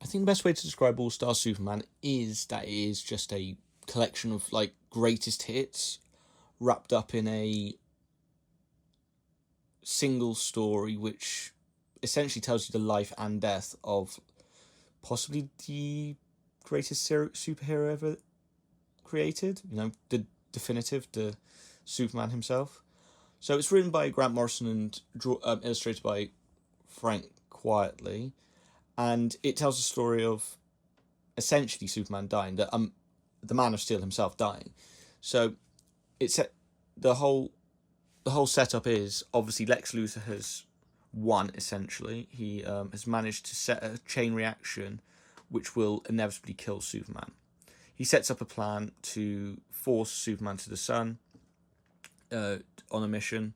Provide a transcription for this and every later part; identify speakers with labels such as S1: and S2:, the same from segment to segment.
S1: I think the best way to describe All Star Superman is that it is just a collection of like greatest hits wrapped up in a single story, which essentially tells you the life and death of possibly the greatest superhero ever created. You know, the definitive, the Superman himself. So it's written by Grant Morrison and illustrated by Frank Quietly, and it tells the story of essentially Superman dying, the Man of Steel himself dying. So it's the whole setup is obviously Lex Luthor has won. Essentially, he has managed to set a chain reaction, which will inevitably kill Superman. He sets up a plan to force Superman to the sun on a mission,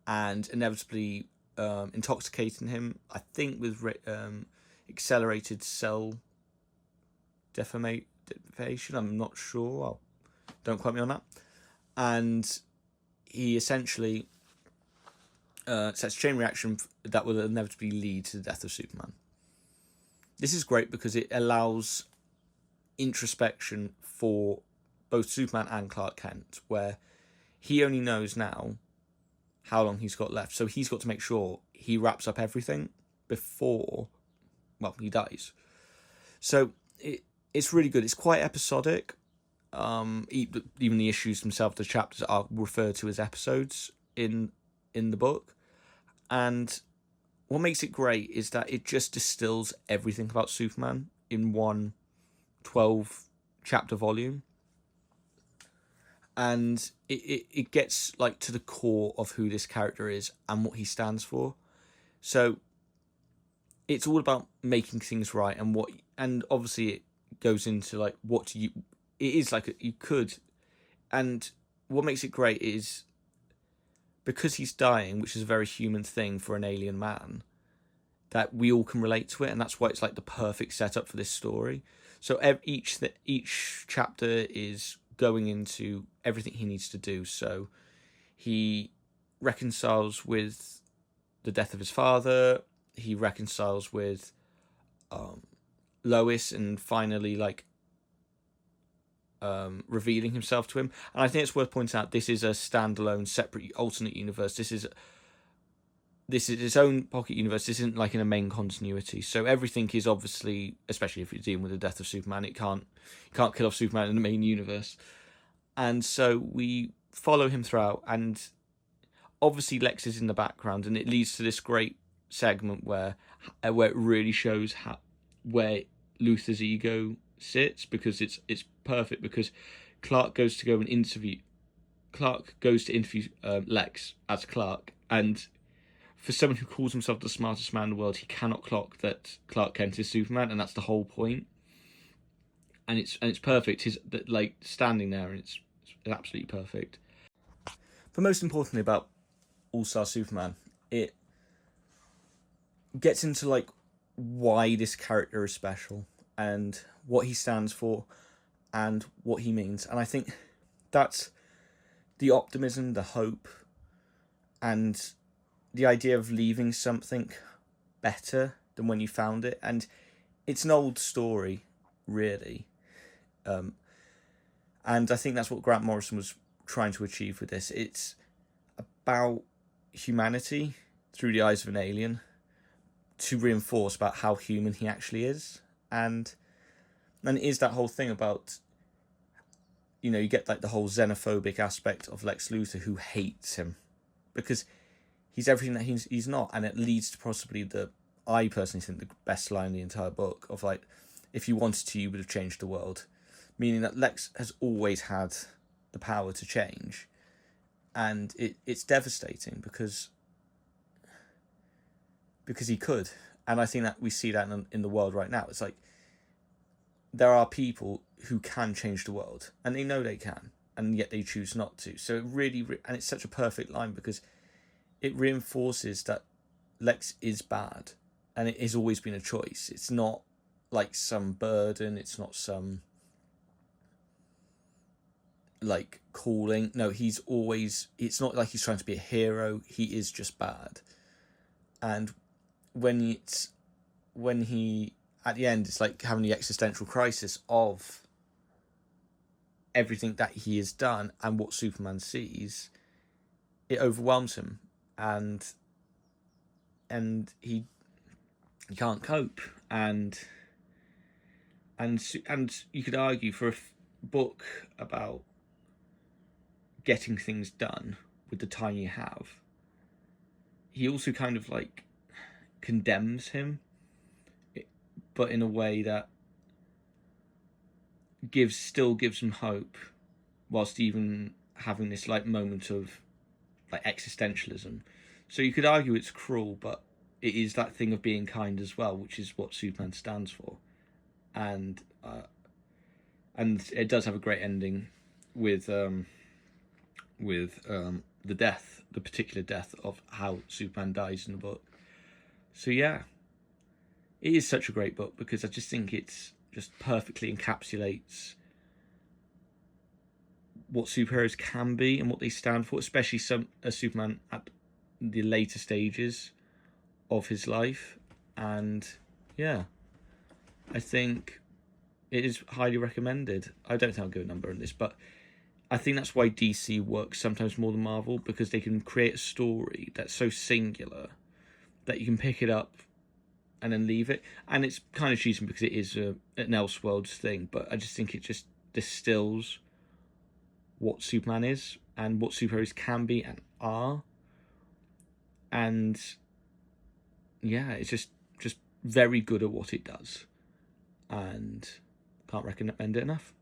S1: and inevitably intoxicating him, I think with accelerated cell deformation. I'm not sure. Don't quote me on that. And he essentially sets a chain reaction that will inevitably lead to the death of Superman. This is great because it allows introspection for both Superman and Clark Kent, where he only knows now how long he's got left. So he's got to make sure he wraps up everything before, well, he dies. So it's really good. It's quite episodic. Even the issues themselves, the chapters are referred to as episodes in the book. And what makes it great is that it just distills everything about Superman in one 12-chapter volume. And it gets like to the core of who this character is and what he stands for. So it's all about making things right, and obviously it goes into like it is like you could, and what makes it great is because he's dying, which is a very human thing for an alien man, that we all can relate to it, and that's why it's like the perfect setup for this story. So each chapter is going into everything he needs to do. So he reconciles with the death of his father. He reconciles with Lois, and finally revealing himself to him. And I think it's worth pointing out this is a standalone, separate, alternate universe. This is its own pocket universe. This isn't like in a main continuity. So everything is obviously, especially if you're dealing with the death of Superman, you can't kill off Superman in the main universe. And so we follow him throughout, and obviously Lex is in the background, and it leads to this great segment where it really shows where Luthor's ego sits, because it's perfect, because Clark goes to interview Lex as Clark, and for someone who calls himself the smartest man in the world, he cannot clock that Clark Kent is Superman, and that's the whole point. And it's perfect. His like standing there, and it's absolutely perfect. But most importantly about All-Star Superman, it gets into like why this character is special and what he stands for and what he means. And I think that's the optimism, the hope, and the idea of leaving something better than when you found it. And it's an old story, really. And I think that's what Grant Morrison was trying to achieve with this. It's about humanity through the eyes of an alien, to reinforce about how human he actually is. And it is that whole thing about, you get like the whole xenophobic aspect of Lex Luthor, who hates him because he's everything that he's not. And it leads to possibly I personally think the best line in the entire book of like, if you wanted to, you would have changed the world. Meaning that Lex has always had the power to change. And it's devastating because he could. And I think that we see that in the world right now. It's like there are people who can change the world, and they know they can, and yet they choose not to. So it really, and it's such a perfect line because it reinforces that Lex is bad, and it has always been a choice. It's not like some burden. It's not some like calling. No, it's not like he's trying to be a hero. He is just bad. And when he at the end, it's like having the existential crisis of everything that he has done and what Superman sees. It overwhelms him, and he can't cope, and you could argue for a book about getting things done with the time you have, he also kind of like condemns him, but in a way that still gives him hope, whilst even having this like moment of like existentialism. So you could argue it's cruel, but it is that thing of being kind as well, which is what Superman stands for. And it does have a great ending with the particular death of how Superman dies in the book. So yeah, it is such a great book because I just think it's just perfectly encapsulates what superheroes can be and what they stand for, especially a Superman at the later stages of his life. And yeah, I think it is highly recommended. I don't think I'll give a number on this, but I think that's why DC works sometimes more than Marvel, because they can create a story that's so singular that you can pick it up and then leave it. And it's kind of cheesy because it is an Elseworlds thing, but I just think it just distills what Superman is and what superheroes can be and are. And yeah, it's just very good at what it does, and can't recommend it enough.